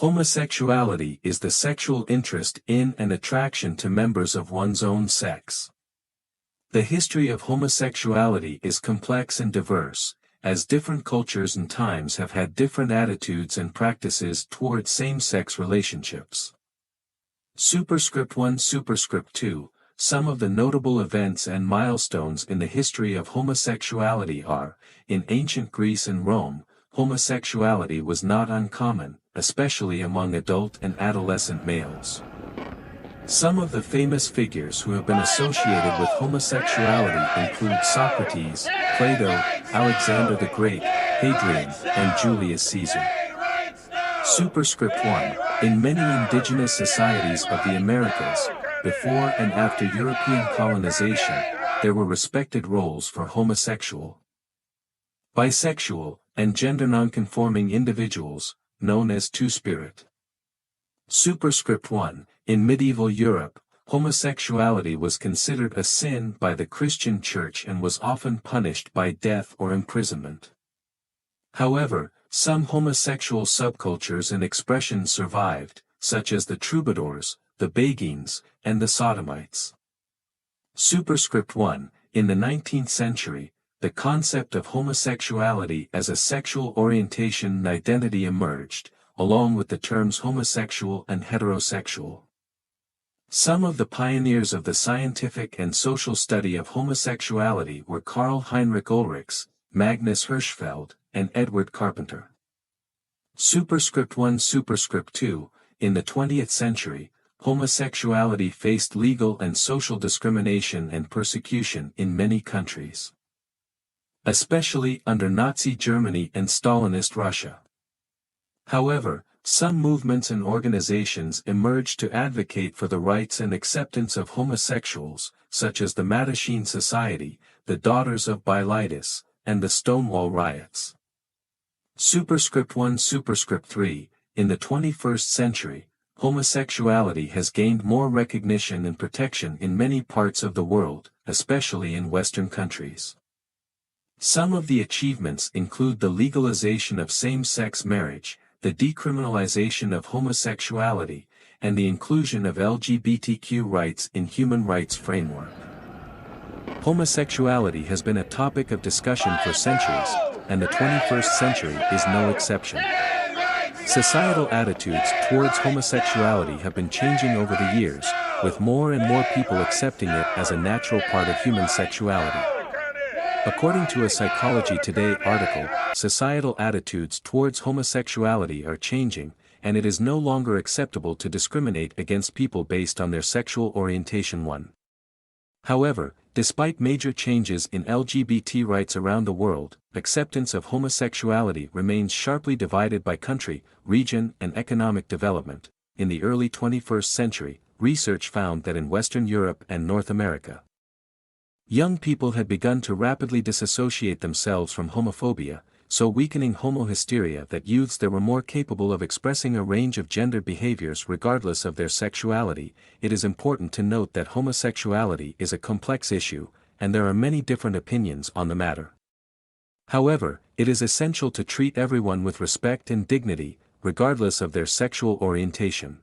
Homosexuality is the sexual interest in and attraction to members of one's own sex. The history of homosexuality is complex and diverse, as different cultures and times have had different attitudes and practices toward same-sex relationships. Superscript 1 Superscript 2, some of the notable events and milestones in the history of homosexuality are, in ancient Greece and Rome, homosexuality was not uncommon, especially among adult and adolescent males. Some of the famous figures who have been associated with homosexuality include Socrates, Plato, Alexander the Great, Hadrian, and Julius Caesar. Superscript 1, in many indigenous societies of the Americas, before and after European colonization, there were respected roles for homosexual, bisexual, and gender nonconforming individuals, known as two-spirit. Superscript 1, in medieval Europe, homosexuality was considered a sin by the Christian Church and was often punished by death or imprisonment. However, some homosexual subcultures and expressions survived, such as the troubadours, the Beguines, and the Sodomites. Superscript 1, in the 19th century, the concept of homosexuality as a sexual orientation and identity emerged, along with the terms homosexual and heterosexual. Some of the pioneers of the scientific and social study of homosexuality were Karl Heinrich Ulrichs, Magnus Hirschfeld, and Edward Carpenter. Superscript 1 Superscript 2, in the 20th century, homosexuality faced legal and social discrimination and persecution in many countries, especially under Nazi Germany and Stalinist Russia. However, some movements and organizations emerged to advocate for the rights and acceptance of homosexuals, such as the Mattachine Society, the Daughters of Bilitis, and the Stonewall Riots. Superscript 1 Superscript 3, in the 21st century, homosexuality has gained more recognition and protection in many parts of the world, especially in Western countries. Some of the achievements include the legalization of same-sex marriage, the decriminalization of homosexuality, and the inclusion of LGBTQ rights in human rights framework. Homosexuality has been a topic of discussion for centuries, and the 21st century is no exception. Societal attitudes towards homosexuality have been changing over the years, with more and more people accepting it as a natural part of human sexuality. According to a Psychology Today article, societal attitudes towards homosexuality are changing, and it is no longer acceptable to discriminate against people based on their sexual orientation. However, despite major changes in LGBT rights around the world, acceptance of homosexuality remains sharply divided by country, region, and economic development. In the early 21st century, research found that in Western Europe and North America, young people had begun to rapidly disassociate themselves from homophobia, so weakening homohysteria that youths that were more capable of expressing a range of gender behaviors regardless of their sexuality. It is important to note that homosexuality is a complex issue, and there are many different opinions on the matter. However, it is essential to treat everyone with respect and dignity, regardless of their sexual orientation.